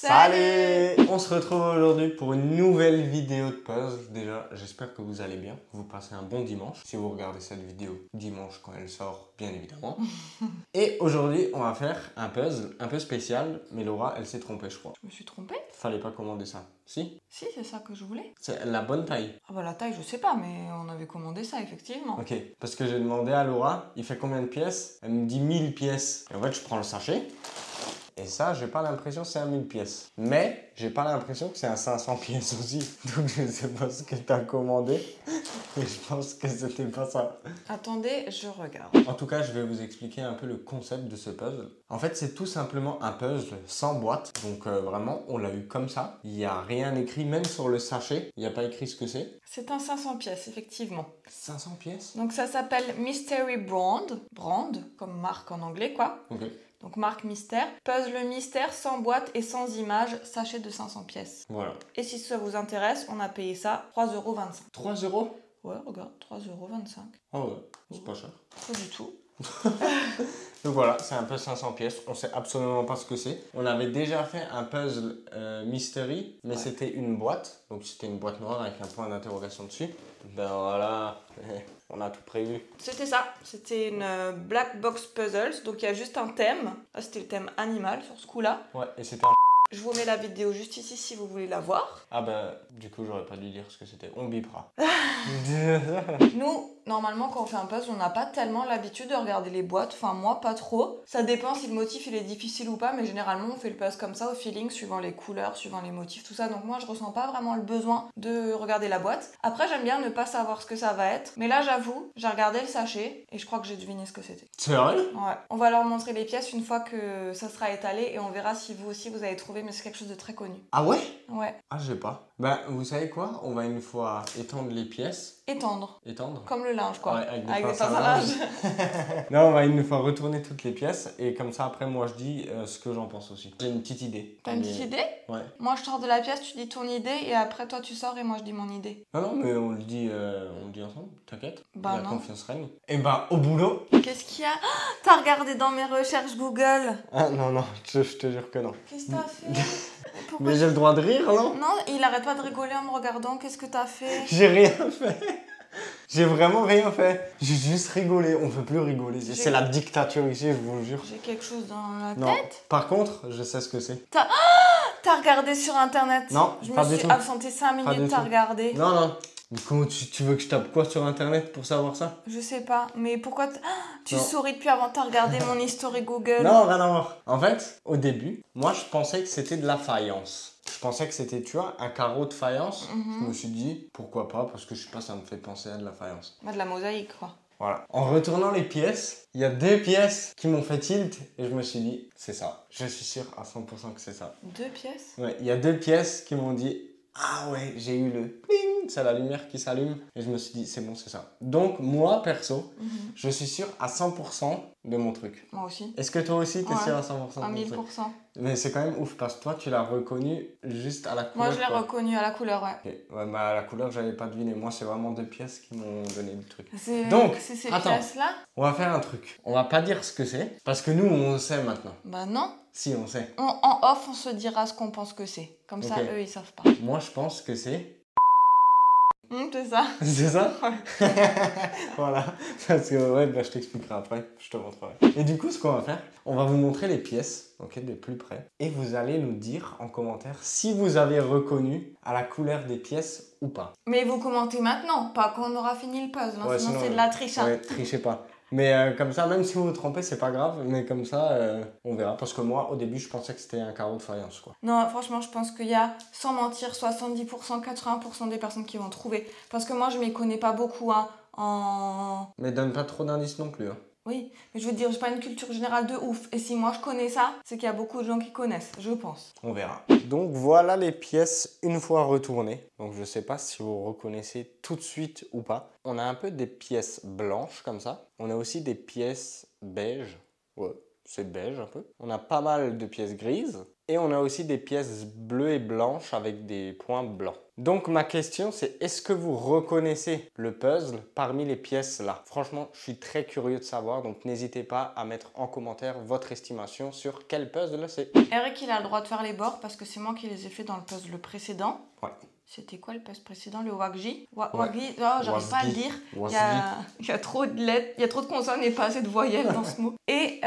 Salut! On se retrouve aujourd'hui pour une nouvelle vidéo de puzzle. Déjà, j'espère que vous allez bien, que vous passez un bon dimanche. Si vous regardez cette vidéo dimanche quand elle sort, bien évidemment. Et aujourd'hui, on va faire un puzzle un peu spécial, mais Laura, elle s'est trompée, je crois. Je me suis trompée? Fallait pas commander ça. Si? Si, c'est ça que je voulais. C'est la bonne taille. Ah bah la taille, je sais pas, mais on avait commandé ça, effectivement. Ok, parce que j'ai demandé à Laura, il fait combien de pièces? Elle me dit 1000 pièces. Et en fait, je prends le sachet. Et ça, j'ai pas l'impression que c'est un 1000 pièces. Mais j'ai pas l'impression que c'est un 500 pièces aussi. Donc je sais pas ce que t'as commandé. Mais je pense que c'était pas ça. Attendez, je regarde. En tout cas, je vais vous expliquer un peu le concept de ce puzzle. En fait, c'est tout simplement un puzzle sans boîte. Donc vraiment, on l'a eu comme ça. Il n'y a rien écrit, même sur le sachet. Il n'y a pas écrit ce que c'est. C'est un 500 pièces, effectivement. 500 pièces? Donc ça s'appelle Mystery Brand. Brand, comme marque en anglais, quoi. Ok. Donc marque mystère. Puzzle mystère, sans boîte et sans image, sachet de 500 pièces. Voilà. Et si ça vous intéresse, on a payé ça 3,25 €. 3 euros? Ouais, regarde, 3,25 €. Ah ouais, c'est pas cher. Pas du tout. Donc voilà, c'est un peu 500 pièces, on sait absolument pas ce que c'est. On avait déjà fait un puzzle mystery, mais Ouais. c'était une boîte. Donc c'était une boîte noire avec un point d'interrogation dessus. Ben voilà, on a tout prévu. C'était ça, c'était une black box puzzles, donc il y a juste un thème. Là, c'était le thème animal sur ce coup-là. Ouais, et c'était un... Je vous mets la vidéo juste ici si vous voulez la voir. Ah ben, du coup, j'aurais pas dû dire ce que c'était. On bipera. Nous, normalement, quand on fait un puzzle, on n'a pas tellement l'habitude de regarder les boîtes. Enfin, moi, pas trop. Ça dépend si le motif il est difficile ou pas, mais généralement, on fait le puzzle comme ça, au feeling, suivant les couleurs, suivant les motifs, tout ça. Donc moi, je ressens pas vraiment le besoin de regarder la boîte. Après, j'aime bien ne pas savoir ce que ça va être. Mais là, j'avoue, j'ai regardé le sachet et je crois que j'ai deviné ce que c'était. Sérieux? Ouais. On va leur montrer les pièces une fois que ça sera étalé et on verra si vous aussi vous avez trouvé, mais c'est quelque chose de très connu. Ah ouais? Ouais. Ah, je sais pas. Ben, vous savez quoi? On va une fois étendre les pièces. Étendre. Étendre? Comme le linge, quoi. Ouais, avec des Avec des pinces à pinces à linge. Non, on va une fois retourner toutes les pièces et comme ça après moi je dis ce que j'en pense aussi. J'ai une petite idée. T'as une petite idée? Ouais. Moi, je sors de la pièce, tu dis ton idée et après toi tu sors et moi je dis mon idée. Non, non, mais on le dit ensemble, t'inquiète. Bah La non. confiance règne. Et bah au boulot. Qu'est-ce qu'il y a? Ah, t'as regardé dans mes recherches Google. Ah non, non, je te jure que non. Qu'est-ce que t'as fait? Pourquoi Mais j'ai le droit de rire, non? Non, il arrête pas de rigoler en me regardant. Qu'est-ce que t'as fait? J'ai rien fait. J'ai vraiment rien fait. J'ai juste rigolé. On peut plus rigoler. C'est la dictature ici, je vous le jure. J'ai quelque chose dans la Non. tête? Par contre, je sais ce que c'est. T'as regardé sur internet? Non, je pas me du suis tout. absentée 5 Pas du minutes, t'as tout. regardé. Non, non. Mais comment tu veux que je tape quoi sur internet pour savoir ça? Je sais pas, mais pourquoi tu Non. souris depuis avant, t'as regardé mon historique Google? Non, rien à voir. En fait, au début, moi je pensais que c'était de la faïence. Je pensais que c'était, tu vois, un carreau de faïence. Je me suis dit, pourquoi pas, parce que je sais pas, ça me fait penser à de la faïence. Bah, de la mosaïque, quoi. Voilà. En retournant les pièces, il y a 2 pièces qui m'ont fait tilt et je me suis dit, c'est ça. Je suis sûr à 100% que c'est ça. 2 pièces? Ouais, il y a 2 pièces qui m'ont dit, ah ouais, j'ai eu le pling, c'est la lumière qui s'allume. Et je me suis dit, c'est bon, c'est ça. Donc, moi, perso, je suis sûr à 100% de mon truc. Moi aussi. Est-ce que toi aussi, t'es Ouais. sûr à 100% de À ton 1000%. truc? Mais c'est quand même ouf parce que toi, tu l'as reconnu juste à la couleur. Moi, je l'ai quoi. reconnu à la couleur, ouais. Ok. Ouais, bah à la couleur, j'avais pas deviné. Moi, c'est vraiment 2 pièces qui m'ont donné le truc. Donc, Donc, c'est ces attends. pièces-là? On va faire un truc. On va pas dire ce que c'est parce que nous, on sait maintenant. Bah non. Si, on sait. En off, on se dira ce qu'on pense que c'est. Comme ça, Ok. eux, ils savent pas. Moi, je pense que c'est... C'est ça. C'est ça? Ouais. Voilà. Parce que, ouais, bah, je t'expliquerai après. Je te montrerai. Et du coup, ce qu'on va faire, on va vous montrer les pièces, ok, de plus près. Et vous allez nous dire en commentaire si vous avez reconnu à la couleur des pièces ou pas. Mais vous commentez maintenant, pas quand on aura fini le puzzle. Hein, Ouais, sinon, sinon, c'est de la triche. Hein. Ouais, trichez pas. Mais comme ça, même si vous vous trompez, c'est pas grave. Mais comme ça, on verra. Parce que moi, au début, je pensais que c'était un carreau de faïence, quoi. Non, franchement, je pense qu'il y a, sans mentir, 70%, 80% des personnes qui vont trouver. Parce que moi, je m'y connais pas beaucoup hein, en... Mais donne pas trop d'indices non plus. Hein. Oui, mais je veux dire, j'ai pas une culture générale de ouf. Et si moi, je connais ça, c'est qu'il y a beaucoup de gens qui connaissent, je pense. On verra. Donc voilà les pièces une fois retournées. Donc je sais pas si vous reconnaissez tout de suite ou pas. On a un peu des pièces blanches comme ça. On a aussi des pièces beige. Ouais, c'est beige un peu. On a pas mal de pièces grises. Et on a aussi des pièces bleues et blanches avec des points blancs. Donc ma question c'est, est-ce que vous reconnaissez le puzzle parmi les pièces là? Franchement, je suis très curieux de savoir, donc n'hésitez pas à mettre en commentaire votre estimation sur quel puzzle c'est. Eric, il a le droit de faire les bords parce que c'est moi qui les ai fait dans le puzzle précédent. Ouais. C'était quoi le puzzle précédent? Le Wagji? Ouais. Wagji, oh, j'arrive pas à le dire. Il y a trop de lettres, il y a trop de consonnes et pas assez de voyelles dans ce mot. Et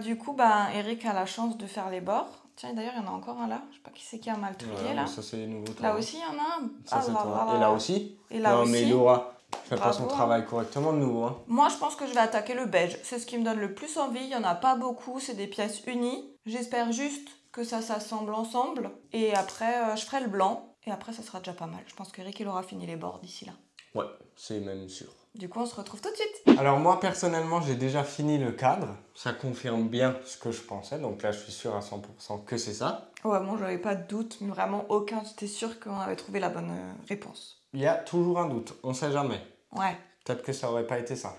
du coup, Eric a la chance de faire les bords. Tiens, d'ailleurs, il y en a encore un là. Je sais pas qui c'est qui a mal trié là. Ça, c'est nouveau. Là aussi, il y en a un. Ça, c'est toi. Et là aussi? Et là non, aussi. mais Laura, fais pas Bravo, son travail correctement de nouveau. Hein. Moi, je pense que je vais attaquer le beige. C'est ce qui me donne le plus envie. Il y en a pas beaucoup. C'est des pièces unies. J'espère juste que ça s'assemble ensemble. Et après, je ferai le blanc. Et après, ça sera déjà pas mal. Je pense qu'Eric, il aura fini les bords d'ici là. Ouais, c'est même sûr. Du coup, on se retrouve tout de suite. Alors moi, personnellement, j'ai déjà fini le cadre. Ça confirme bien ce que je pensais. Donc là, je suis sûr à 100% que c'est ça. Ouais, moi, j'avais pas de doute, mais vraiment aucun. J'étais sûre qu'on avait trouvé la bonne réponse. Il y a toujours un doute. On sait jamais. Ouais. Peut-être que ça aurait pas été ça.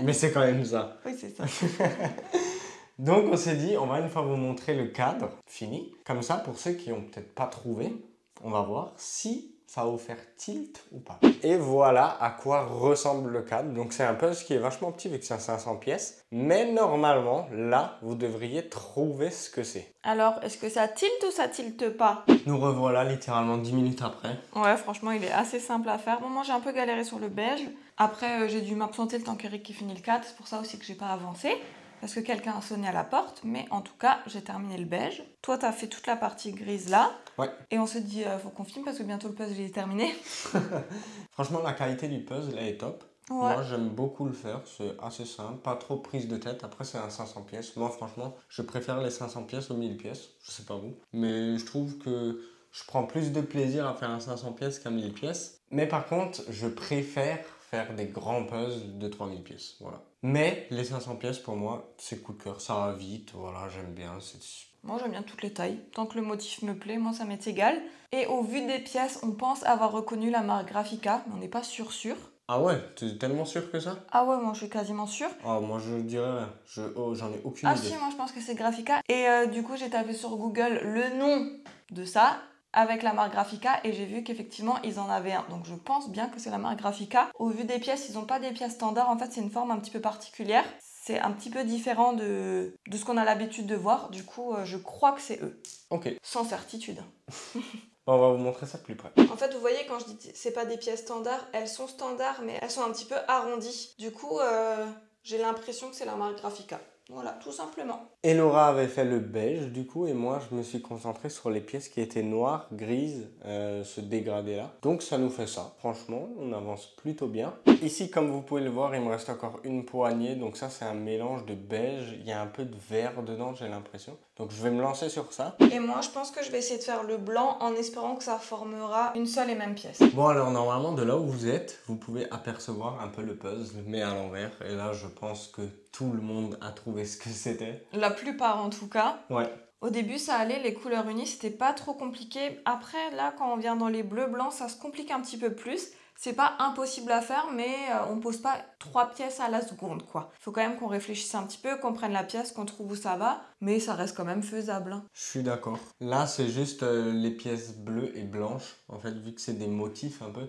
Mais c'est quand même ça. Oui, c'est ça. Donc on s'est dit, on va une fois vous montrer le cadre fini. Comme ça, pour ceux qui n'ont peut-être pas trouvé, on va voir si ça va vous faire tilt ou pas. Et voilà à quoi ressemble le cadre. Donc c'est un puzzle qui est vachement petit vu que c'est 500 pièces. Mais normalement, là, vous devriez trouver ce que c'est. Alors, est-ce que ça tilte ou ça tilte pas? Nous revoilà littéralement 10 minutes après. Ouais, franchement, il est assez simple à faire. Bon, moi, j'ai un peu galéré sur le beige. Après, j'ai dû m'absenter le temps qu'Eric qui finit le cadre. C'est pour ça aussi que j'ai pas avancé. Parce que quelqu'un a sonné à la porte. Mais en tout cas, j'ai terminé le beige. Toi, t'as fait toute la partie grise là. Ouais. Et on s'est dit, faut qu'on filme parce que bientôt le puzzle est terminé. Franchement, la qualité du puzzle, elle est top. Ouais. Moi, j'aime beaucoup le faire. C'est assez simple. Pas trop prise de tête. Après, c'est un 500 pièces. Moi, franchement, je préfère les 500 pièces aux 1000 pièces. Je sais pas vous. Mais je trouve que je prends plus de plaisir à faire un 500 pièces qu'un 1000 pièces. Mais par contre, je préfère faire des grands puzzles de 3000 pièces. Voilà. Mais les 500 pièces, pour moi, c'est coup de cœur. Ça va vite. Voilà, j'aime bien. Moi, j'aime bien toutes les tailles. Tant que le motif me plaît, moi, ça m'est égal. Et au vu des pièces, on pense avoir reconnu la marque Graphica, mais on n'est pas sûr. Ah ouais, t'es tellement sûr que ça? Ah ouais, moi, je suis quasiment sûre. Ah, moi, je dirais, j'en ai aucune idée. Ah si, moi, je pense que c'est Graphica. Et du coup, j'ai tapé sur Google le nom de ça avec la marque Graphica et j'ai vu qu'effectivement, ils en avaient un. Donc, je pense bien que c'est la marque Graphica. Au vu des pièces, ils n'ont pas des pièces standards. En fait, c'est une forme un petit peu particulière. C'est un petit peu différent de ce qu'on a l'habitude de voir. Du coup, je crois que c'est eux. Ok. Sans certitude. Bon, on va vous montrer ça de plus près. En fait, vous voyez, quand je dis c'est pas des pièces standards, elles sont standards, mais elles sont un petit peu arrondies. Du coup, j'ai l'impression que c'est la marque Graphica. Voilà, tout simplement. Et Laura avait fait le beige, du coup, et moi, je me suis concentré sur les pièces qui étaient noires, grises, ce dégradé-là. Donc, ça nous fait ça. Franchement, on avance plutôt bien. Ici, comme vous pouvez le voir, il me reste encore une poignée. Donc ça, c'est un mélange de beige. Il y a un peu de vert dedans, j'ai l'impression. Donc, je vais me lancer sur ça. Et moi, je pense que je vais essayer de faire le blanc en espérant que ça formera une seule et même pièce. Bon, alors, normalement, de là où vous êtes, vous pouvez apercevoir un peu le puzzle, mais à l'envers. Et là, je pense que tout le monde a trouvé ce que c'était. La plupart, en tout cas. Ouais. Au début, ça allait, les couleurs unies, c'était pas trop compliqué. Après, là, quand on vient dans les bleus blancs, ça se complique un petit peu plus. C'est pas impossible à faire, mais on pose pas 3 pièces à la seconde, quoi. Faut quand même qu'on réfléchisse un petit peu, qu'on prenne la pièce, qu'on trouve où ça va, mais ça reste quand même faisable. Hein. Je suis d'accord. Là, c'est juste les pièces bleues et blanches. En fait, vu que c'est des motifs un peu,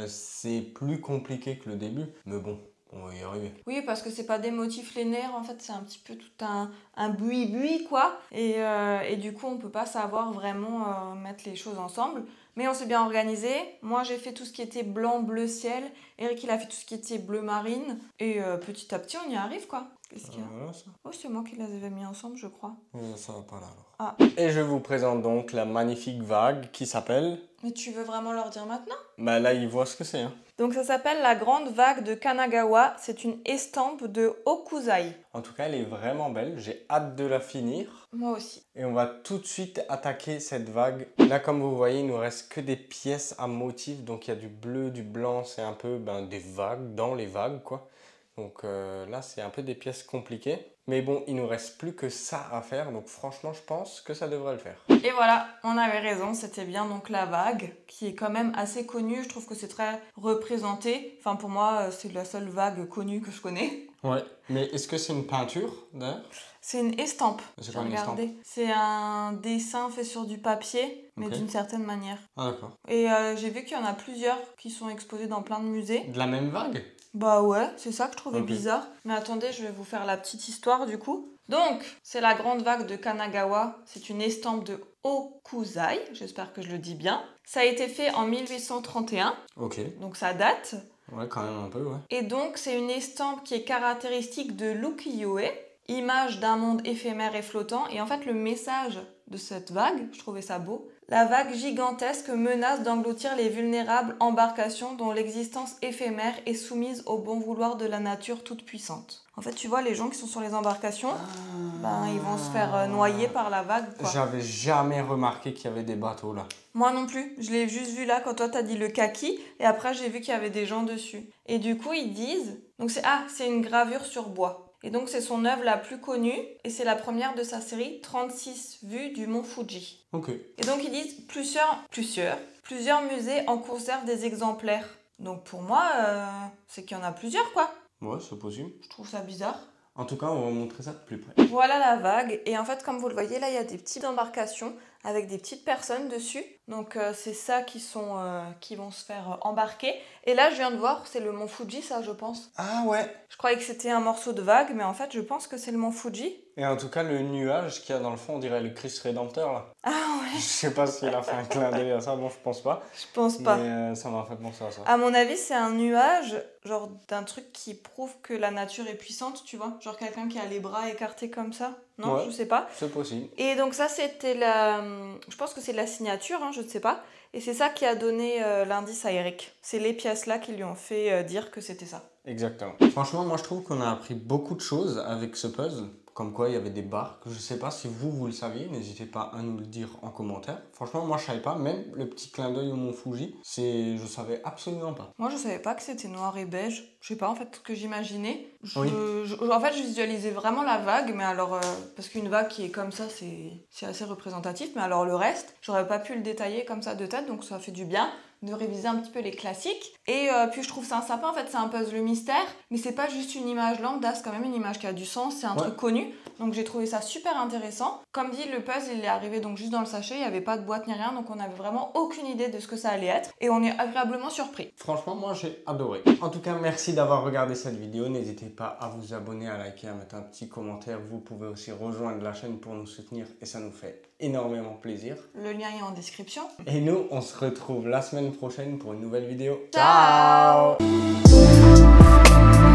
c'est plus compliqué que le début. Mais bon, on va y arriver. Oui, parce que c'est pas des motifs linéaires, en fait, c'est un petit peu tout un buis-buis, quoi. Et du coup, on peut pas savoir vraiment mettre les choses ensemble. Mais on s'est bien organisé. Moi, j'ai fait tout ce qui était blanc, bleu ciel. Eric, il a fait tout ce qui était bleu marine. Et petit à petit, on y arrive, quoi. Qu'est-ce qu'il y a Voilà, ça. Oh, c'est moi qui les avais mis ensemble, je crois. Ça va pas là, alors. Ah. Et je vous présente donc la magnifique vague qui s'appelle... Mais tu veux vraiment leur dire maintenant? Bah là, ils voient ce que c'est. Hein. Donc ça s'appelle la grande vague de Kanagawa. C'est une estampe de Hokusai. En tout cas, elle est vraiment belle. J'ai hâte de la finir. Moi aussi. Et on va tout de suite attaquer cette vague. Là, comme vous voyez, il nous reste que des pièces à motifs. Donc, il y a du bleu, du blanc. C'est un peu des vagues dans les vagues, quoi. Donc là, c'est un peu des pièces compliquées. Mais bon, il nous reste plus que ça à faire. Donc franchement, je pense que ça devrait le faire. Et voilà, on avait raison, c'était bien donc la vague, qui est quand même assez connue. Je trouve que c'est très représenté. Enfin, pour moi, c'est la seule vague connue que je connais. Ouais, mais est-ce que c'est une peinture d'ailleurs? C'est une estampe. C'est quoi une estampe? C'est un dessin fait sur du papier, mais Ok. d'une certaine manière. Ah d'accord. Et j'ai vu qu'il y en a plusieurs qui sont exposés dans plein de musées. De la même vague? Bah ouais, c'est ça que je trouvais Ok. bizarre. Mais attendez, je vais vous faire la petite histoire du coup. Donc, c'est la grande vague de Kanagawa. C'est une estampe de Hokusai, j'espère que je le dis bien. Ça a été fait en 1831, Ok. donc ça date. Ouais, quand même un peu, ouais. Et donc, c'est une estampe qui est caractéristique de l'ukiyo-e, image d'un monde éphémère et flottant. Et en fait, le message de cette vague, je trouvais ça beau. La vague gigantesque menace d'engloutir les vulnérables embarcations dont l'existence éphémère est soumise au bon vouloir de la nature toute puissante. En fait, tu vois, les gens qui sont sur les embarcations, ils vont se faire noyer par la vague, quoi. J'avais jamais remarqué qu'il y avait des bateaux là. Moi non plus, je l'ai juste vu là quand toi t'as dit le kaki et après j'ai vu qu'il y avait des gens dessus. Et du coup ils disent, donc c'est une gravure sur bois. Et donc c'est son œuvre la plus connue et c'est la première de sa série 36 vues du mont Fuji. Ok. Et donc ils disent plusieurs musées en conservent des exemplaires. Donc pour moi c'est qu'il y en a plusieurs quoi. Ouais, c'est possible. Je trouve ça bizarre. En tout cas, on va montrer ça de plus près. Voilà la vague et en fait comme vous le voyez là il y a des petites embarcations avec des petites personnes dessus. Donc c'est ça qui vont se faire embarquer. Et là je viens de voir, c'est le mont Fuji ça je pense. Ah ouais. Je croyais que c'était un morceau de vague mais en fait je pense que c'est le mont Fuji. Et en tout cas, le nuage qu'il y a dans le fond, on dirait le Christ Rédempteur là. Ah ouais. Je sais pas s'il a fait un clin d'œil à ça, bon je pense pas. Je pense pas. Mais ça m'a fait penser à ça. À mon avis c'est un nuage, genre d'un truc qui prouve que la nature est puissante, tu vois. Genre quelqu'un qui a les bras écartés comme ça. Non, Ouais. je sais pas. C'est possible. Et donc ça c'était je pense que c'est de la signature, hein, je ne sais pas. Et c'est ça qui a donné l'indice à Eric. C'est les pièces là qui lui ont fait dire que c'était ça. Exactement. Franchement, moi je trouve qu'on a appris beaucoup de choses avec ce puzzle. Comme quoi il y avait des barques. Je sais pas si vous le saviez, n'hésitez pas à nous le dire en commentaire. Franchement, moi je savais pas, même le petit clin d'œil au mont Fuji, je savais absolument pas. Moi je savais pas que c'était noir et beige. Je sais pas en fait ce que j'imaginais. Oui. En fait je visualisais vraiment la vague, mais alors parce qu'une vague qui est comme ça c'est assez représentatif, mais alors le reste j'aurais pas pu le détailler comme ça de tête, donc ça fait du bien de réviser un petit peu les classiques. Et puis je trouve ça sympa, en fait c'est un puzzle mystère, mais c'est pas juste une image lambda, c'est quand même une image qui a du sens, c'est un truc connu, donc j'ai trouvé ça super intéressant. Comme dit, le puzzle il est arrivé donc juste dans le sachet, il n'y avait pas de boîte ni rien, donc on avait vraiment aucune idée de ce que ça allait être, et on est agréablement surpris. Franchement, moi j'ai adoré. En tout cas, merci d'avoir regardé cette vidéo, n'hésitez pas à vous abonner, à liker, à mettre un petit commentaire, vous pouvez aussi rejoindre la chaîne pour nous soutenir, et ça nous fait énormément plaisir. Le lien est en description. Et nous, on se retrouve la semaine prochaine pour une nouvelle vidéo. Ciao. Ciao.